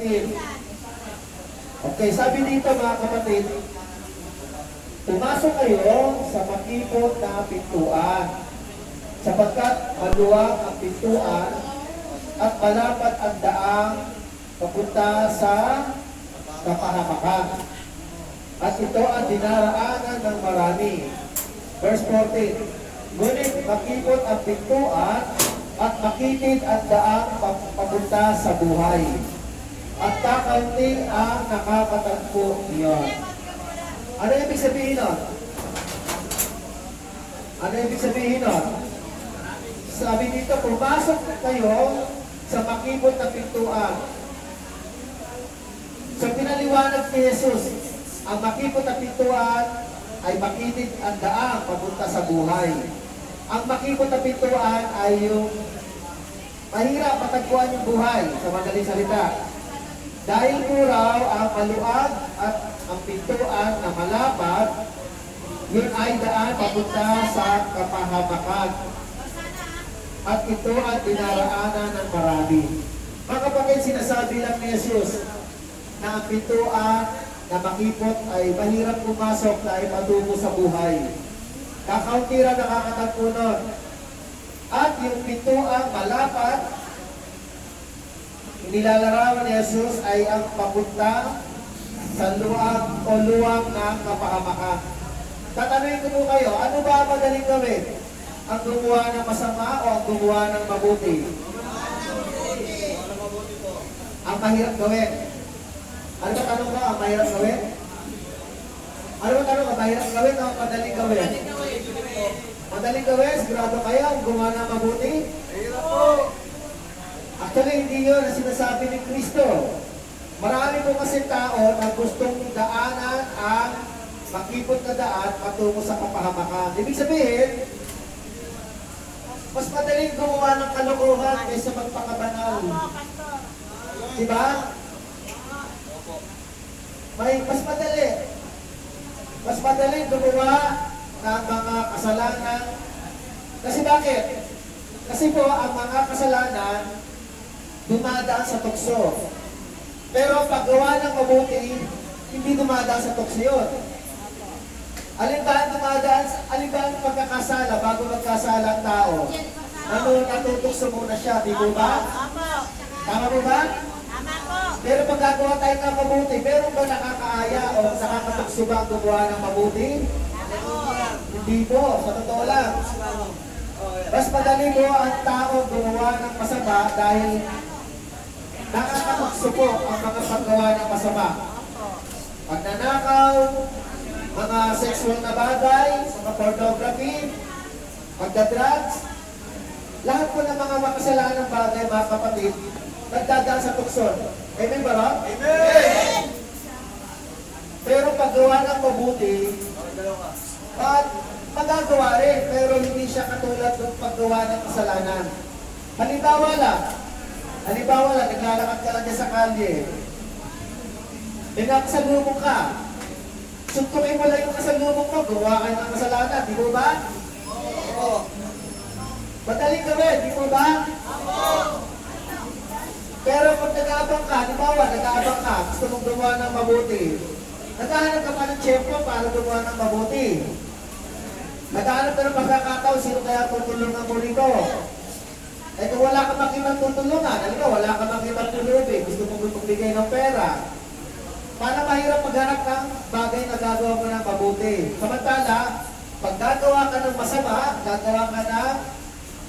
13. Okay, sabi dito mga kapatid, pumasok kayo sa makipot na pintuan, sapagkat maluwag ang pintuan at malapad ang daang papunta sa kapahamakan. At ito ang dinaraanan ng marami. Verse 14, ngunit makipot ang pintuan at makitid ang daang papunta sa buhay. At kakaunti ang nakakatagpo niyon. Ano ibig sabihin nun? Ano ibig sabihin nun? Sabi dito, pumasok kayo sa makipot na pintuan. So pinaliwanag ni Jesus, ang makipot na pintuan ay makitid ang daang papunta sa buhay. Ang makipot na pintuan ay yung mahirap matagpuan yung buhay, sa madaling salita. Dahil po raw ang maluag at ang pintuan na malapad, yun ay daan papunta sa kapahamakan. At ito ang dinaraanan ng marami. Mga kapatid, sinasabi lang ni Jesus na ang pintuan na makipot ay mahirap pumasok dahil patungo sa buhay. Kakaunti ra nakakatagpo nun. At yung pintuan malapad, inilalarawan ni Jesus ay ang papunta sa luwag o luwag ng kapahamakan. Tatanungin ko po kayo, ano ba ang madaling gawin? Ang gumawa ng masama o ang gumawa ng mabuti? Ang mahirap gawin. Ano ba tanong ko? Ang mahirap gawin? Ano ba tanong? Ang mahirap gawin o ang madaling gawin? Madaling gawin? Sigurado kayo ang gumawa ng mabuti? Mahirap po. Actually, hindi yun ang sinasabi ni Kristo. Marami po kasi tao na gustong daanan ang makipot na daan patungo sa kapahamakan. Ibig sabihin, mas madaling gumawa ng kalokohan kaysa magpakabanal. Diba? Mas madali. Mas madaling gumawa ng mga kasalanan. Kasi bakit? Kasi po, ang mga kasalanan dumadaan sa tukso. Pero paggawa ng mabuti, hindi dumadaan sa tukso yun. Alin ba ang pagkakasala bago magkasala ang tao? Natutukso muna siya, di ba ba? Tama mo ba? Tama po. Pero pag gagawa tayo ng mabuti, meron ba nakakaaya o nakakatukso ba ang gumawa ng mabuti? Hindi po, sa totoo lang. Mas madali mo ang tao gumawa ng masama dahil nakakatukso po ang mga paggawa ng masama. Pagnanakaw, mga sexual na bagay, mga pornography, pagdadrugs, lahat po ng mga makasalanang bagay, mga kapatid, nagdadaan sa tukso. Amen ba ba? Amen! Pero paggawa ng mabuti, at magagawa rin, pero hindi siya katulad ng paggawa ng kasalanan. Halimbawa lang, naglalakad ka lang dyan sa kalye. May nakasalubong ka. Suntukin mo lang yung kasalubong mo, gawa ka ng kasalanan, di mo ba? Oo. Madaling gawin, di mo ba? Oo. Pero kung nag-aabang ka, nag-aabang ka, gusto mong gumawa ng mabuti. Naghahanap ka pa ng tiyempo para gumawa ng mabuti. Naghahanap ka ng pagkakataon, sino kaya tutulungan mo rito? Eh kung wala ka makitang tutulungan, wala ka makitang tulubin, gusto mong magbigay ng pera. Para mahirap maghanap ng bagay na gagawa mo ng mabuti. Samantala, pag gagawa ka ng masama, gagawa ka ng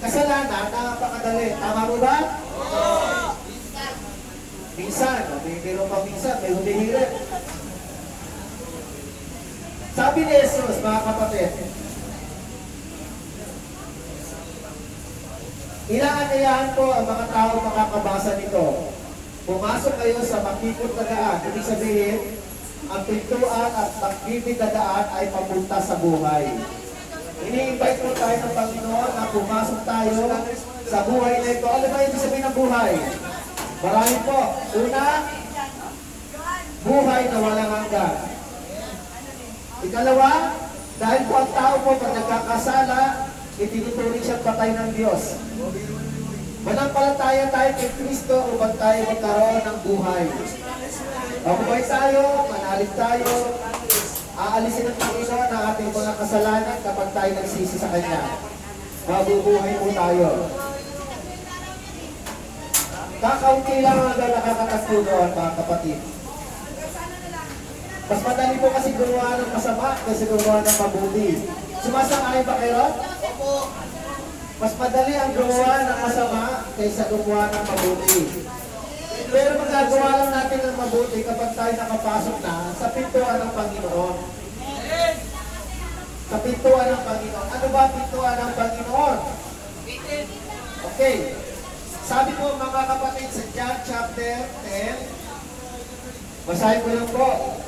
kasalanan, napakadali. Tama mo ba? Oo! Minsan, mayroon pa minsan, may humihirit. Sabi ni Jesus, mga kapatid, inaanyayahan ko ang mga tao makakabasa nito. Pumasok kayo sa makipot na daan. Ibig sabihin, ang pintuan at makipit na daan ay papunta sa buhay. Ini-invite po tayo ng Panginoon na pumasok tayo sa buhay na ito. Ano ba ibig sabihin ng buhay? Marami po. Una, buhay na walang hanggan. Ikalawa, dahil po ang tao po pag nagkakasala, itinuturing siyang patay ng Diyos. Manampalataya tayo kay Kristo upang tayo magkaroon ng buhay. Mabuhay tayo, manalig tayo, aalisin ng Panginoon ang ating mga kasalanan kapag tayo nagsisi sa Kanya. Mabubuhay po tayo. Kakaunti lang ang nakakatakbo doon, mga kapatid. Mas madali po kasi gumawa ng masama kaysa gumawa ng mabuti. Sumasang-ayon ba kayo? Opo. Mas madali ang gumawa ng masama kaysa gumawa ng mabuti. Pero magagawa lang natin ng mabuti kapag tayo nakapasok na sa pintuan ng Panginoon. Sa pintuan ng Panginoon. Ano ba pintuan ng Panginoon? Okay. Sabi po mga kapatid sa John chapter 10, basahin ko lang po.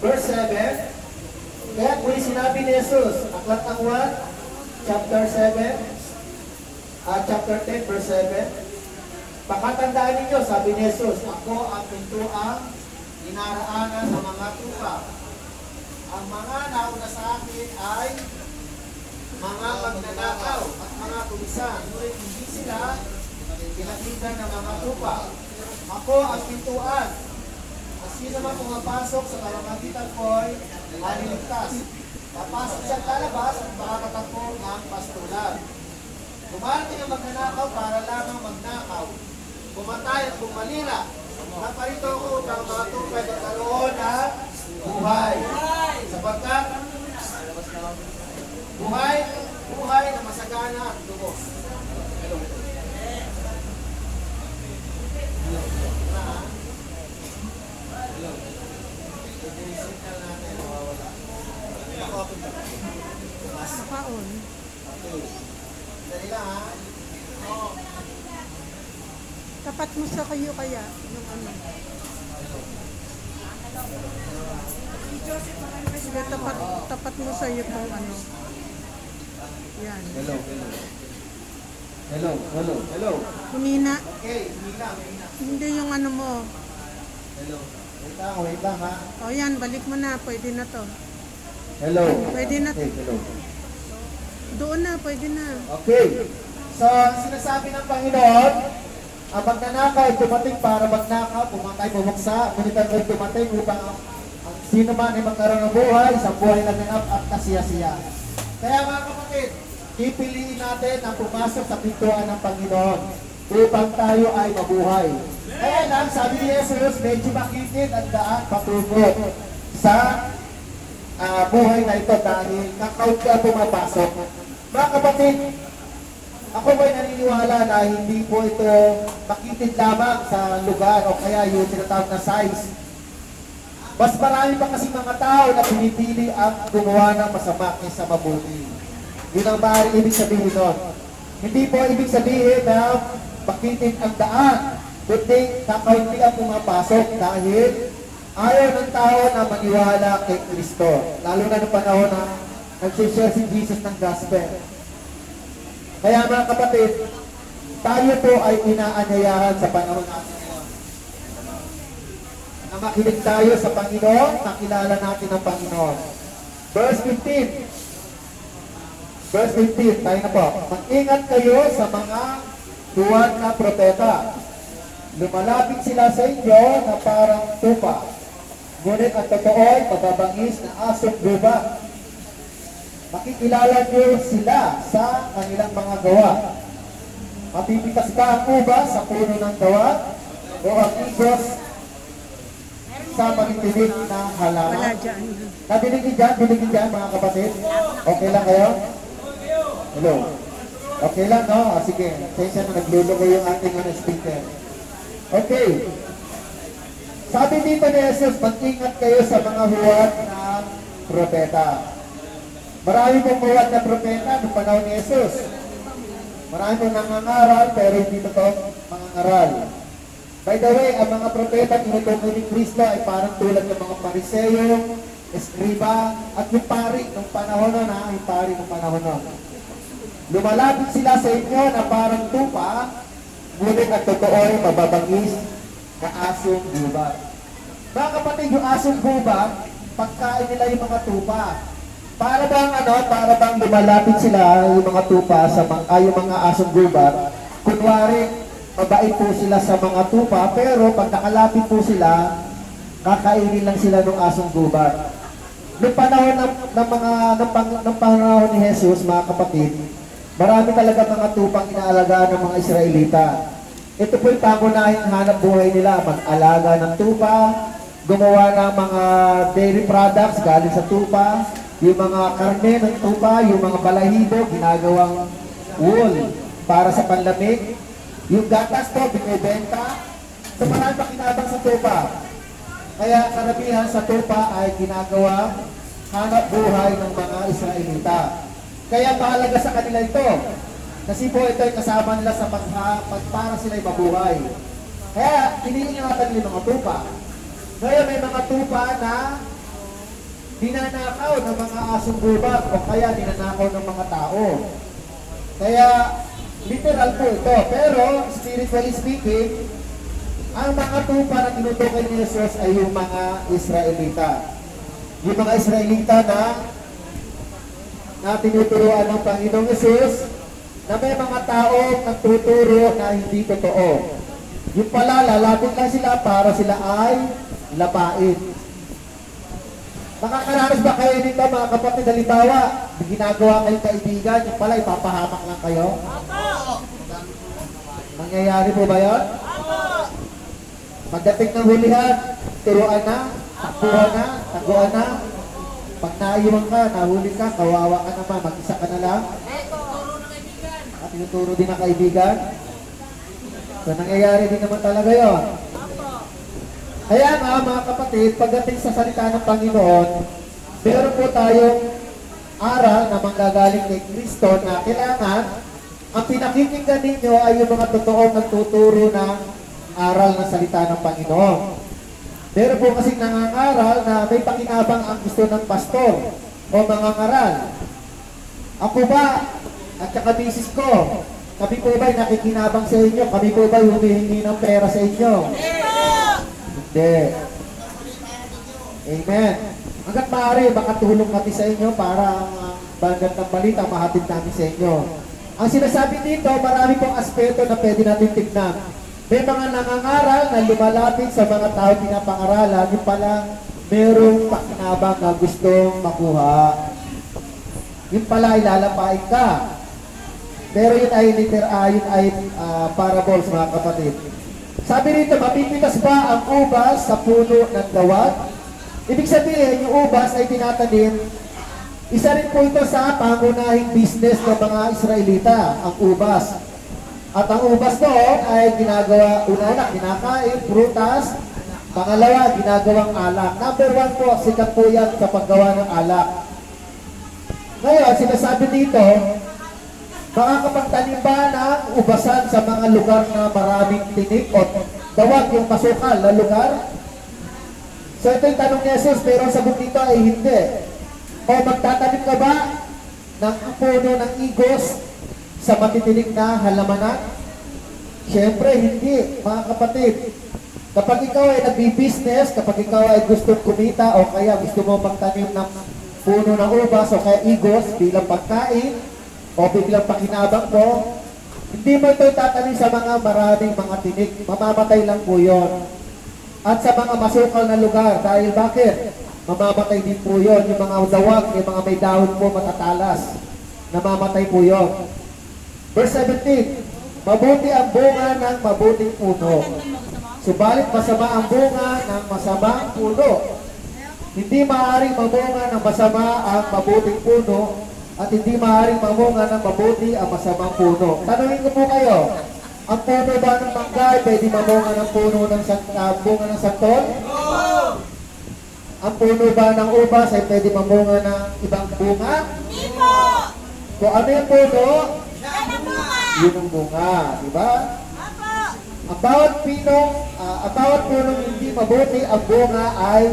Verse 7, kaya po sinabi ni Jesus, Aklat ng 1, chapter 7, chapter 10, verse 7, pakatandaan ninyo, sabi ni Jesus, ako ang pintuang dinaraanan sa mga tupa. Ang mga nauna sa akin ay mga magnanakaw at mga tulisan. Hindi sila pinagitan ng mga tupa. Ako ang pintuan. Sino man pumapasok sa pamamagitan ko'y maliligtas. Papasok siya lalabas at makakatakbo ng pastulan. Dumarating ang magnanakaw para lamang magnakaw. Pumatay at pumalira. Naparito ko upang mga tupay magkaroon ng buhay. Sapagkat buhay na masagana at lubos. Nakaon. Dali lang ha. Tapat mo sa kayo kaya. Yung ano. Sige, tapat mo sa iyo kung ano. Yan. Hello. Humina. Okay, humina. Hindi yung ano mo. Hello. Wait lang ha. O yan, balik mo na. Pwede na to. Hello. Pwede na. Okay, hello. Doon na, pwede na. Okay. So, sinasabi ng Panginoon, ang magnanakaw ay dumating para magnakaw, pumatay, bumuksa, ngunit ang ay dumating upang ang sino man ay magkaroon ng buhay, sa buhay na ganap at kasiya-siya. Kaya mga kapatid, pipiliin natin ang pumasok sa pintuan ng Panginoon upang tayo ay mabuhay. Kaya lang, sabi ni Jesus, medyo makitid ang daan patungo sa buhay na ito dahil kakaunti ang pumapasok. Mga kapatid, ako ba'y naniniwala na hindi po ito makitid lamang sa lugar o kaya yung tinatawag na size. Mas marami pa kasi mga tao na pinipili ang gumawa ng masama kaysa mabuti. Yun ang maaaring ibig sabihin nun. Hindi po ibig sabihin na makitid ang daan, kundi kakaunti ang pumapasok dahil ayaw ng tao na maniwala kay Kristo. Lalo na noong panahon na nagsishare si Jesus ng gospel. Kaya mga kapatid, tayo po ay inaanyayahan sa panahon natin ngayon. Na makinig tayo sa Panginoon, nakilala natin ang Panginoon. Verse 15. Verse 15, tayo na po. Mag-ingat kayo sa mga huwad na propeta. Lumalapit sila sa inyo na parang tupa. Ngunit ang totoo ay mababangis na asong guba. Makikilala niyo sila sa kanilang mga gawa. Mapipitas ba ang uba sa puno ng gawa? O ang igos sa manitinig na halaman? Wala dyan. Nabiligin dyan mga kapatid. Okay lang kayo? Hello. Okay lang, no? Sige. Kaysa na naglulo ko yung ating speaker. Okay. Sabi dito ni Jesus, mag-ingat kayo sa mga huwad na propeta. Marami pong huwad na propeta noong panahon ni Jesus. Marami pong nangangaral, pero hindi totoo mangangaral. By the way, ang mga propeta tinutukoy ni Kristo ay parang tulad ng mga Pariseo, Eskriba, at yung pari ng panahon na, yung pari ng panahon na. Lumalapit sila sa inyo na parang tupa, ngunit ang totoo ay mababangis na asong gubat. Mga kapatid, yung asong gubat, pagkain nila yung mga tupa. Para bang lumalapit sila yung mga tupa sa yung mga asong gubat, kunwari, mabait po sila sa mga tupa, pero pag nakalapit po sila, kakainin lang sila ng asong gubat. Noong panahon ng panahon ni Jesus, mga kapatid, marami talaga mga tupang inaalagaan ng mga Israelita. Ito po yung pangunahing hanap buhay nila, mag-alaga ng tupa, gumawa ng mga dairy products galing sa tupa, yung mga karne ng tupa, yung mga balahibo, ginagawang wool para sa panlamig, yung gatas po, binibenta. So marami pa kinabang sa tupa. Kaya karamihan sa tupa ay ginagawa hanap buhay ng mga Israelita. Kaya mahalaga sa kanila ito. Kasi po ito ay kasama nila sa para sila'y mabuhay. Kaya iniingatan nila yung mga tupa. Ngayon may mga tupa na dinanakaw ng mga asong gubat o kaya dinanakaw ng mga tao. Kaya literal po ito. Pero spiritually speaking, ang mga tupa na tinutukoy ni Jesus ay yung mga Israelita. Yung mga Israelita na tinuturuan ng Panginoong Jesus na may mga tao nagtuturo na hindi totoo. Yung pala, lalapit lang sila para sila ay lapain. Nakakaranas ba kayo nito mga kapatid? Halimbawa, ginagawa kayong kaibigan, yung pala ipapahamak lang kayo? Mangyayari po ba yun? Pagdating ng hulihan, turuan na, takbuhan na, taguan na. Pag naiwan ka, nahuli ka, kawawa ka naman, mag-isa ka na lang. At tinuturo din ng kaibigan. So nangyayari din naman talaga yun. Kaya nga mga kapatid, pagdating sa salita ng Panginoon, meron po tayong aral na manggagaling kay Kristo na kailangan ang pinakikinggan ninyo ay yung mga totoong nagtuturo ng aral ng salita ng Panginoon. Meron po kasing nangangaral na may pakinabang ang gusto ng pastor o mga ngaral. Ako ba at saka misis ko, kami po ba'y nakikinabang sa inyo? Kami po ba'y humihingi ng pera sa inyo? Hindi. Amen. Hanggat maaari, makatulong natin sa inyo para ang banggap ng balita mahatid namin sa inyo. Ang sinasabi dito, marami pong aspeto na pwede natin tignan. May mga nangangaral na lumalapit sa mga tao pinapangaralan, yung pala merong pakinabang na gustong makuha. Yung pala ilalapain ka. Pero yun ay parables mga kapatid. Sabi rito, mapipitas ba ang ubas sa puno ng dawat? Ibig sabihin, yung ubas ay tinatanim. Isa rin po ito sa pangunahing business ng mga Israelita, ang ubas. At ang ubas doon ay ginagawa, una-una, kinakain, prutas. Pangalawa, ginagawang alak. Number 1 po, sikat po yan sa paggawa ng alak. Ngayon, sinasabi dito, makakapagtanim ba ng ubasan sa mga lugar na maraming tinik o dawag yung masukal na lugar? So ito yung tanong ni Jesus, pero ang sagot dito ay hindi. O magtatanim ka ba ng puno ng igos sa matitinig na halamanan? Siyempre, hindi, mga kapatid. Kapag ikaw ay nagbi-business, kapag ikaw ay gustong kumita o kaya gusto mo magtanim ng puno ng ubas o kaya igos bilang pagkain o biglang pakinabang mo, hindi mo ito tatanim sa mga maraming mga tinik. Mamamatay lang po yun. At sa mga masukal na lugar, dahil bakit? Mamamatay din po yun. Yung mga dawag, yung mga may dahon po matatalas. Namamatay po yun. Verse 17, mabuti ang bunga ng mabuting puno. Subalit masama ang bunga ng masamang puno. Hindi maaaring mamunga ng masama ang mabuting puno at hindi maaaring mamunga ng mabuti ang masamang puno. Tanungin ko po kayo, ang puno ba ng mangga ay pwede mamunga ng puno ng bunga ng santol? Ang puno ba ng ubas ay pwede mamunga ng ibang bunga? Hindi po! Kung ano yung puno? Yun ang bunga, di ba? Ang bawat punong hindi mabuti, ang bunga ay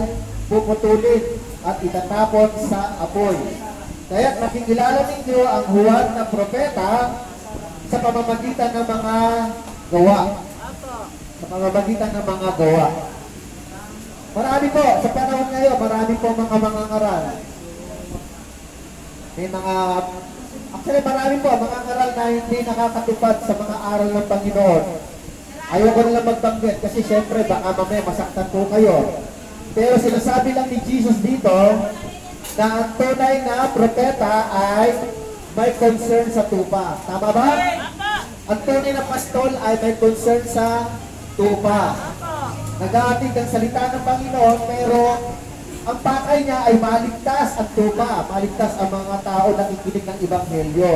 puputulin at itatapon sa apoy. Kaya nakikilala ninyo ang Juan na propeta sa pamamagitan ng mga gawa. Sa pamamagitan ng mga gawa. Marami po, sa panahon ngayon, marami po mga ngaral. May mga Actually, marami po mga ngaral na hindi nakakatupad sa mga aral ng Panginoon. Ayoko nila magbanggit kasi syempre baka mamaya masaktan po kayo. Pero sinasabi lang ni Jesus dito na ang tunay na propeta ay may concern sa tupa. Tama ba? Ang tunay na pastol ay may concern sa tupa. Nag-aatid ang salita ng Panginoon pero ang pakay niya ay maligtas ang tupa, maligtas ang mga tao na nakikinig ng Ebanghelyo.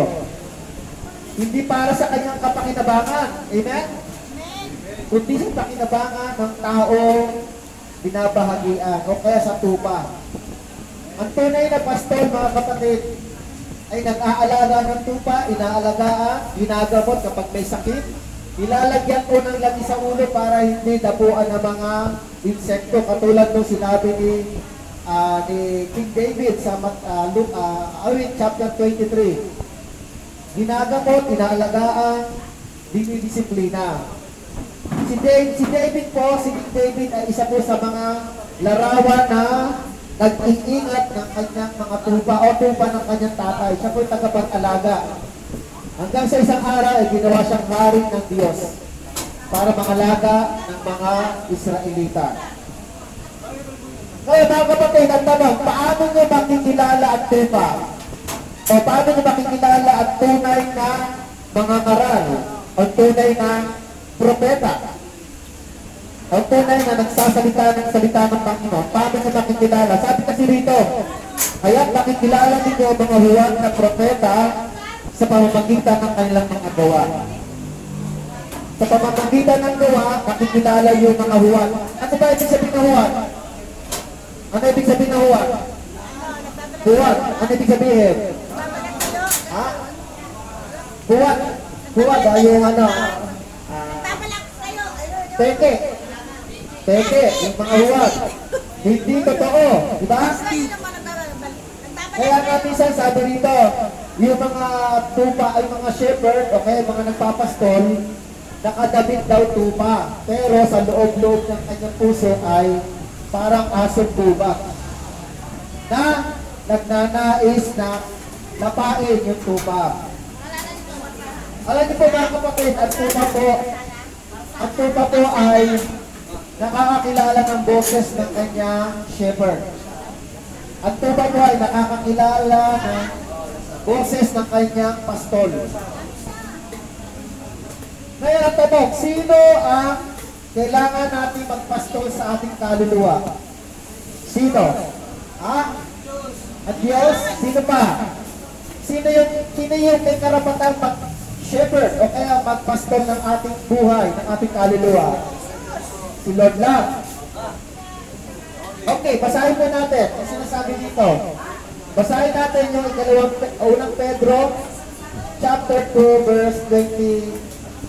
Hindi para sa kanyang kapakinabangan. Amen? Kundi sa pakinabangan ng tao binabahagian o kaya sa tupa. Ang tunay na pastol, mga kapatid, ay nag-aalaga ng tupa, inaalagaan, ginagamot kapag may sakit. Ilalagyan ko ng lagi sa ulo para hindi dapuan ng mga insekto. Katulad nung sinabi ni King David sa Awit chapter 23. Ginagamot, inaalagaan, dinidisiplina. Si David po, si King David ay isa po sa mga larawan na nag-iingat ng kanyang mga tupa o tupa ng kanyang tatay. Siya po yung tagapag-alaga. Hanggang sa isang araw ay ginawa siyang hari ng Diyos para mangalaga ng mga Israelita. Ngayon mga kapatid, ang tanong, paano nyo makikilala ang tupa? O paano nyo makikilala ang tunay na mga ngaral? O tunay na propeta? Ang tunay na nagsasalita ng salita ng Panginoon, paano nyo makikilala? Sabi kasi rito, kaya makikilala ninyo ang mga huwag na propeta sa pamamagitan ng kanilang mga gawa. Sa pamamagitan ng gawa, makikilala yung mga huwag. Ano ba ibig sabihin ng huwag? Ano ibig sabihin ng huwag? Huwag. Ano ibig sabihin? Ha? Huwag. Huwag ay yung ano? Teke. Teke, yung mga huwag. Hindi totoo. Diba? Kaya nga minsan sabi rito, yung mga tupa ay mga shepherd o kaya mga nagpapastol, nakadabit daw tupa. Pero sa loob-loob ng kanyang puso ay parang asong tuba na nagnanais na lapain yung tupa. Alam niyo po mga kapatid, ang tupa po ay nakakakilala ng boses ng kanyang shepherd. Ang tupa po ay nakakakilala ng boses ng kanyang pastol. Ngayon ang tanong, sino ang kailangan natin magpastol sa ating kaluluwa? Sino? Ha? At Diyos? Sino pa? Sino yung may karapatang mag-shepherd o kaya magpastol ng ating buhay, ng ating kaluluwa? Si Lord lang. Okay, basahin po natin. Ang sinasabi dito. Basahin natin yung unang Pedro chapter 2 verse 24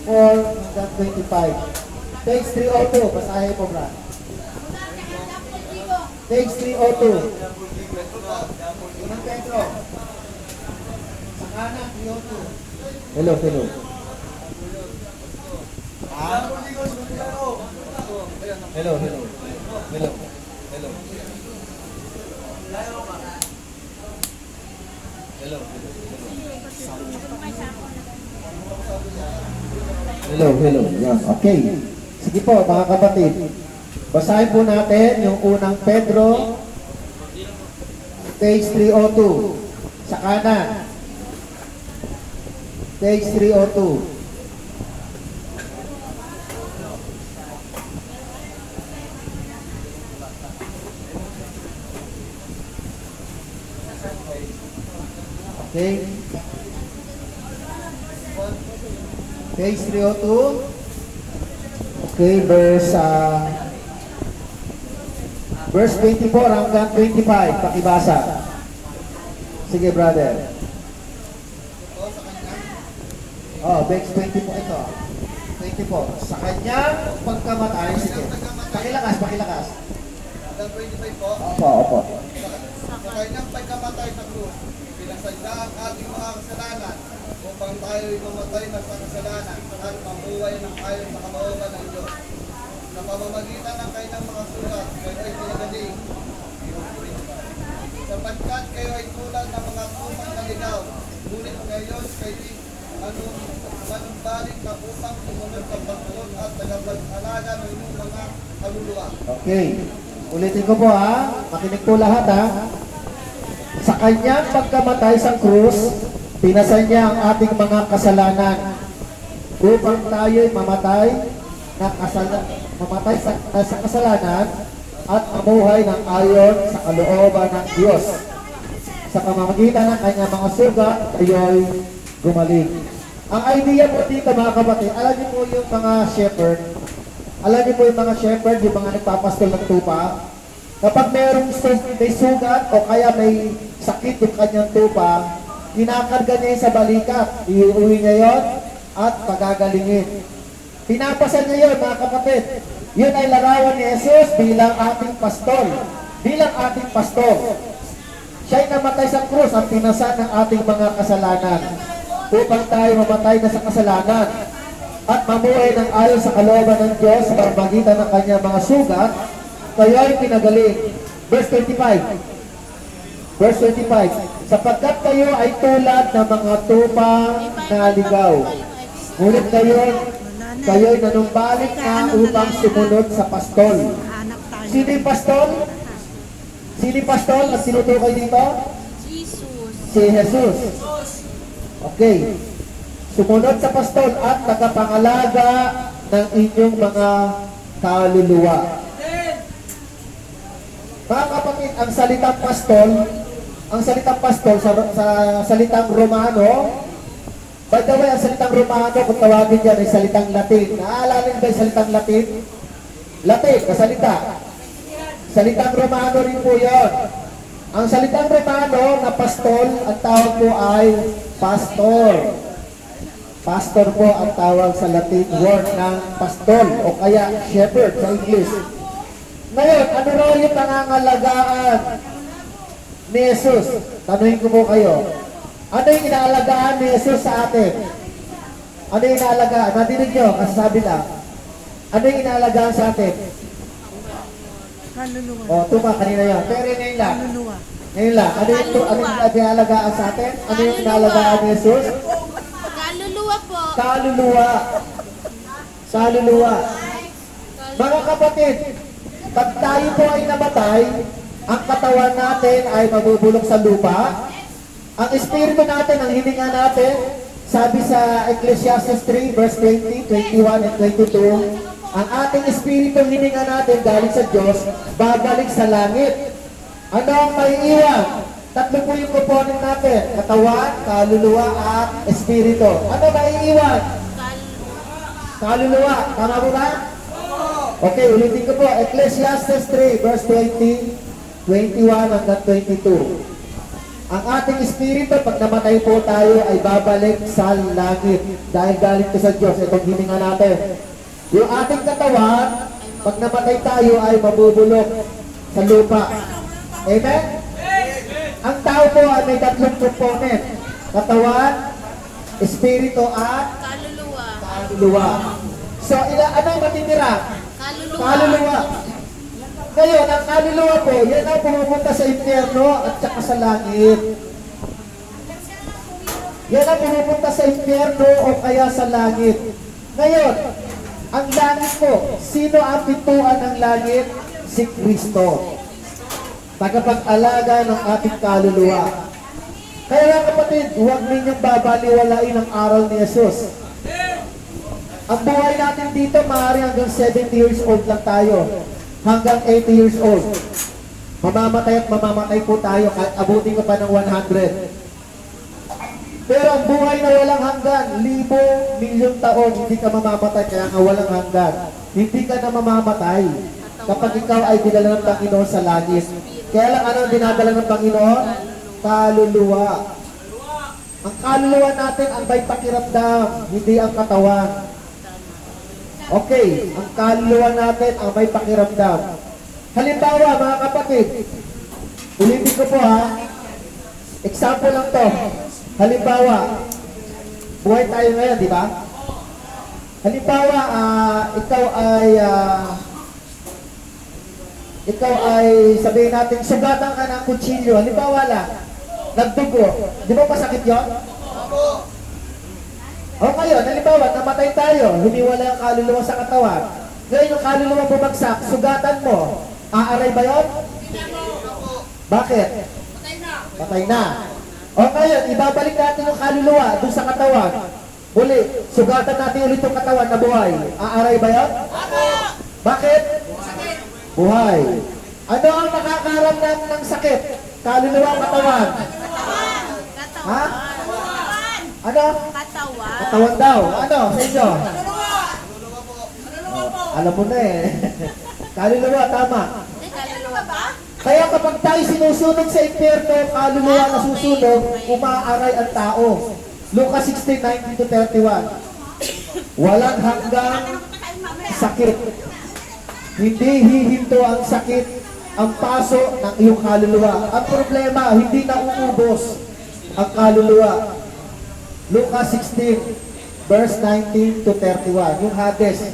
hanggang 25. Page 302. Basahin po, Brad. Page 302. Unang Pedro. Sa kanan, 302. Hello. Hello. Hello. Yan. Okay. Sige po, mga kapatid. Basahin po natin yung unang Pedro, page 302. Sa kanan. Page 302. Okay. Page 302. Okay, verse 24 hanggang 25. Pakibasa. Sige, brother. Page 20 po ito. 24. Sa kanyang pagkamatay. Sige. Pakilakas. Hanggang 25 po. Opo. Sa kanyang pagkamatay sa krus, pinasadya ang ating mga kasalanan upang tayo'y mamatay na sa kasalanan at mabuhay ng ayon sa kalooban ng Diyos. Sa pamamagitan ng kanyang mga sulat, kayo ay pinagaling. Sapagkat kayo ay tulad ng mga tumang naligaw Ngunit ngayon kayo manumbalik na upang sumunod sa Panginoon at tagapag-alaga ng inyong mga kaluluwa. Okay. Ulitin ko po ha. Makinig po lahat ha. Sa kanyang pagkamatay sa krus, pinasan niya ang ating mga kasalanan upang tayo'y mamatay sa kasalanan at mamuhay ng ayon sa kalooban ng Diyos. Sa pamamagitan ng kanyang mga sugat, tayo'y gumaling. Ang idea po dito mga kapatid, alam niyo po yung mga shepherd, yung mga nagpapastol ng tupa, kapag may sugat o kaya may sakit yung kanyang tupa, kinakarga niya yun sa balikat, iuwi niya yun at pagagalingin. Pinapasan niya yun mga kapatid. Yun ay larawan ni Jesus bilang ating pastor. Siya'y namatay sa krus ang pinasan ng ating mga kasalanan upang tayo mamatay na sa kasalanan at mamuhay ng ayon sa kalooban ng Diyos sa pamamagitan ng kanyang mga sugat, kayo ay pinagaling. Verse 25. Sapagkat kayo ay tulad ng mga tupa na ligaw. Ngunit kayo'y nanumbalik na upang sumunod sa pastol. Anak tayo. Sino yung pastol? Sino yung pastol at tinutukoy dito? Si Jesus. Okay. Sumunod sa pastol at tagapangalaga ng inyong mga kaluluwa. Mga kapatid, ang salitang pastol sa salitang Romano, by the way, ang salitang Romano, kung tawagin dyan, ay salitang Latin. Naaalala niyo ba yung salitang Latin? Latin, kasalita. Salitang Romano rin po yun. Ang salitang Romano na pastol, ang tawag po ay pastor. Pastor po ang tawag sa Latin word ng pastol o kaya shepherd sa English. Ngayon, ano raw yung pangangalagaan ni Jesus? Tanungin ko po kayo. Ano yung inaalagaan ni Jesus sa atin? Ano yung inaalagaan? Nadinig nyo, kasasabi lang. Ano yung inaalagaan sa atin? Kaluluwa. O, tupa, kanina yun. Pero ngayon lang. Kaluluwa. Ngayon lang. Ano yung inaalagaan sa atin? Ano yung inaalagaan ni Jesus? Kaluluwa po. Kaluluwa. Mga kapatid, pag tayo po ay namatay, ang katawan natin ay mabubulok sa lupa. Ang espiritu natin, ang hininga natin, sabi sa Ecclesiastes 3, verse 20, 21, and 22, ang ating espiritu hininga natin galing sa Diyos, babalik sa langit. Ano ang maiiwan? Tatlo po yung component natin, katawan, kaluluwa, at espiritu. Ano maiiwan? Kaluluwa. Tama mo ba? Okay, ulitin ko po. Ecclesiastes 3, verse 20, 21, hanggang 22. Ang ating espiritu, pag namatay po tayo, ay babalik sa langit. Dahil galing to sa Diyos, itong hininga natin. Yung ating katawan, pag namatay tayo, ay mabubulok sa lupa. Amen? Ang tao po ay may tatlong component. Katawan, espiritu, at kaluluwa. So, ano ang matitira? Kaluluwa. Ngayon, ang kaluluwa po, yan ang pumupunta sa impyerno at saka sa langit. Yan ang pumupunta sa impyerno o kaya sa langit. Ngayon, ang langit po, sino ang pintuan ng langit? Si Kristo. Tagapag-alaga ng ating kaluluwa. Kaya nga kapatid, huwag ninyong babaliwalain ang aral ni Jesus. Ang buhay natin dito, maaaring hanggang 70 years old lang tayo. Hanggang 80 years old. Mamamatay at mamamatay po tayo kahit abutin ko pa ng 100. Pero ang buhay na walang hanggan, milyong taon, hindi ka mamamatay, kaya nga walang hanggan. Hindi ka na mamamatay kapag ikaw ay dinala ng Panginoon sa langit. Kaya lang ano ang dinadala ng Panginoon? Kaluluwa. Ang kaluluwa natin ang may pakiramdam, hindi ang katawan. Okay, ang kaluluwa natin ang may pakiramdam. Halimbawa, mga kapatid, ulitin ko po ha, example lang to. Halimbawa, buhay tayo ngayon, di ba? Halimbawa, ikaw ay sabihin natin, sugatan ka ng kutsilyo. Halimbawa lang, nagdugo. Di ba masakit yun? O ngayon, halimbawa, namatay tayo, humiwala ang kaluluwa sa katawan. Ngayon yung kaluluwa bumagsak, sugatan mo. Aaray ba yun? Bakit? Patay na. O ngayon, ibabalik natin yung kaluluwa dun sa katawan. Muli, sugatan natin ulit yung katawan na buhay. Aaray ba yun? Bakit? Buhay. Ano ang nakakaramdam ng sakit? Kaluluwa, katawan. Ha? Ano? Katawan. Katawan daw. Ano sa inyo? Alam mo na eh. Kaluluwa, tama. Kaluluwa ba? Kaya kapag tayo sinusunog sa impyerno, kaluluwa na susunog, umaaray ang tao. Lucas 16:19-31. Walang hanggang sakit. Hindi hihinto ang sakit ang paso ng iyong kaluluwa. Ang problema, hindi na uubos ang kaluluwa. Lucas 16:19-31. Yung Hades.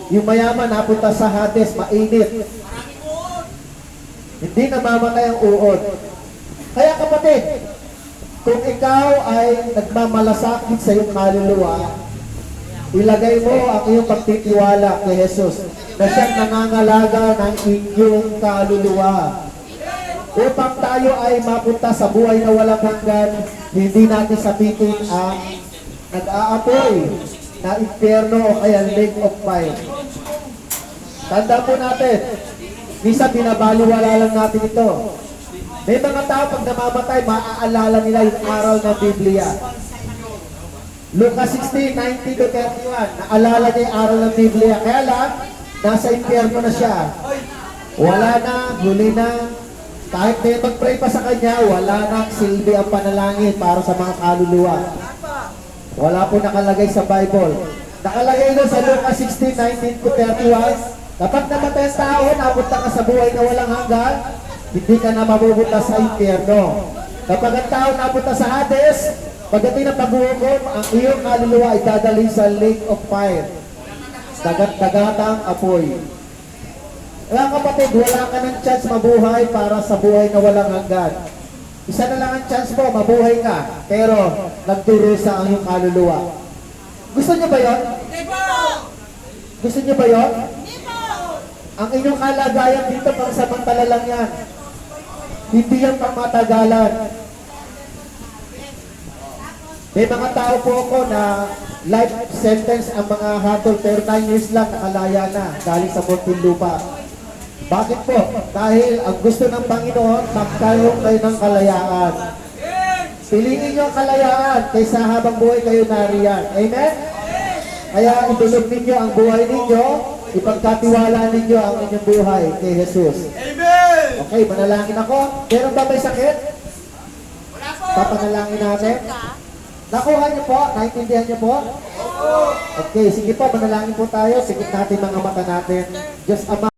Yung mayaman napunta sa Hades, mainit. Hindi namamatay ang uod. Kaya kapatid, kung ikaw ay nagmamalasakit sa iyong kaluluwa, ilagay mo ang iyong pagtitiwala kay Jesus na siyang nangangalaga ng inyong kaluluwa. Upang tayo ay mapunta sa buhay na walang hanggan, hindi natin sabihin ang nag-aapoy na impyerno o kaya lake of fire. Tanda po natin, minsan binabaliwala lang natin ito. May mga tao pag namamatay, maaalala nila yung aral ng Biblia. Lucas 16:19-31, naalala niya yung aral ng Biblia. Kaya lang, nasa impyerno na siya. Wala na, huli na. Kahit may mag-pray pa sa kanya, wala nang silbi ang panalangin para sa mga kaluluwa. Wala po nakalagay sa Bible. Nakalagay doon sa Lucas 16:19-31, kapag namatay ang tao, napunta ka sa buhay na walang hanggan, hindi ka na mabubuta sa impyerno. Kapag ang tao napunta sa Hades, pagdating ng paghuhukom, ang iyong kaluluwa ay dadalhin sa lake of fire. Dagat-dagatang apoy. Kaya kapatid, wala ka ng chance mabuhay para sa buhay na walang hanggan. Isa na lang ang chance mo, mabuhay ka, pero nagdurusa ang iyong kaluluwa. Gusto niyo ba yun? Gusto niyo ba yun? Ang inyong kalagayan dito pang samantala lang yan. Hindi yan pang matagalan. May mga tao po ako na life sentence ang mga hatol pero 9 years lang nakalaya na galing sa Muntinlupa. Bakit po? Dahil ang gusto ng Panginoon, magkaroon kayo ng kalayaan. Piliin niyo ang kalayaan kaysa habang buhay kayo nariyan. Amen? Kaya itulog ninyo ang buhay ninyo, ipagkatiwala ninyo ang inyong buhay kay Jesus. Amen! Okay, manalangin ako. Meron ba may sakit? Papanalangin natin. Nakuha niyo po? Naintindihan niyo po? Okay, sige po, manalangin po tayo. Sigit natin mga mata natin. Diyos Ama.